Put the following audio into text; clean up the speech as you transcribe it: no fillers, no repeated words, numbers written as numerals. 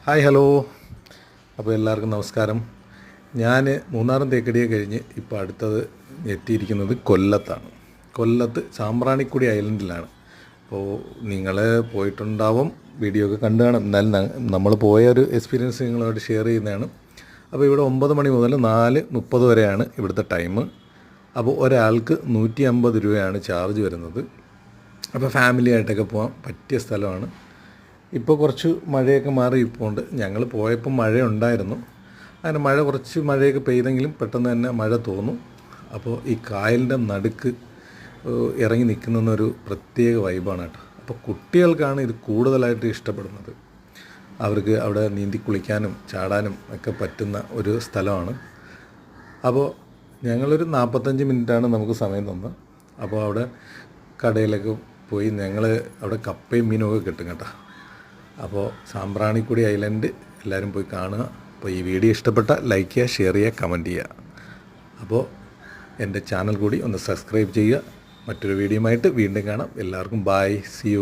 Hi hello. അപ്പോൾ എല്ലാവർക്കും നമസ്കാരം. ഞാൻ മൂന്നാറും തേക്കടിയെ കഴിഞ്ഞ് ഇപ്പോൾ അടുത്തത് എത്തിയിരിക്കുന്നത് കൊല്ലത്താണ്. കൊല്ലത്ത് സാമ്പ്രാണിക്കുടി ഐലൻഡിലാണ്. അപ്പോൾ നിങ്ങൾ പോയിട്ടുണ്ടാവും, വീഡിയോ ഒക്കെ കണ്ടു കാണും. എന്നാലും നമ്മൾ പോയ ഒരു എക്സ്പീരിയൻസ് നിങ്ങളോട് ഷെയർ ചെയ്യുന്നതാണ്. അപ്പോൾ ഇവിടെ 9 മണി മുതൽ 4:30 വരെയാണ് ഇവിടുത്തെ ടൈം. അപ്പോൾ ഒരാൾക്ക് 150 രൂപയാണ് ചാർജ് വരുന്നത്. അപ്പോൾ ഫാമിലി ആയിട്ടൊക്കെ പോകാൻ പറ്റിയ സ്ഥലമാണ്. ഇപ്പോൾ കുറച്ച് മഴയൊക്കെ മാറി ഇപ്പോൾ ഉണ്ട്. ഞങ്ങൾ പോയപ്പോൾ മഴയുണ്ടായിരുന്നു. അങ്ങനെ മഴയൊക്കെ പെയ്തെങ്കിലും പെട്ടെന്ന് തന്നെ മഴ തോന്നും. അപ്പോൾ ഈ കായലിൻ്റെ നടുക്ക് ഇറങ്ങി നിൽക്കുന്നൊരു പ്രത്യേക വൈബാണ് കേട്ടോ. അപ്പോൾ കുട്ടികൾക്കാണ് ഇത് കൂടുതലായിട്ട് ഇഷ്ടപ്പെടുന്നത്. അവർക്ക് അവിടെ നീന്തി കുളിക്കാനും ചാടാനും ഒക്കെ പറ്റുന്ന ഒരു സ്ഥലമാണ്. അപ്പോൾ ഞങ്ങളൊരു 45 മിനിറ്റാണ് നമുക്ക് സമയം തന്നത്. അപ്പോൾ അവിടെ കടയിലൊക്കെ പോയി ഞങ്ങൾ അവിടെ കപ്പയും മീനും ഒക്കെ കിട്ടും കേട്ടോ. അപ്പോൾ സാമ്പ്രാണിക്കുടി ഐലൻഡ് എല്ലാവരും പോയി കാണുക. അപ്പോൾ ഈ വീഡിയോ ഇഷ്ടപ്പെട്ട ലൈക്ക് ചെയ്യുക, ഷെയർ ചെയ്യുക, കമൻറ്റ് ചെയ്യുക. അപ്പോൾ എൻ്റെ ചാനൽ കൂടി ഒന്ന് സബ്സ്ക്രൈബ് ചെയ്യുക. മറ്റൊരു വീഡിയോയുമായിട്ട് വീണ്ടും കാണാം. എല്ലാവർക്കും ബൈ, സി യു.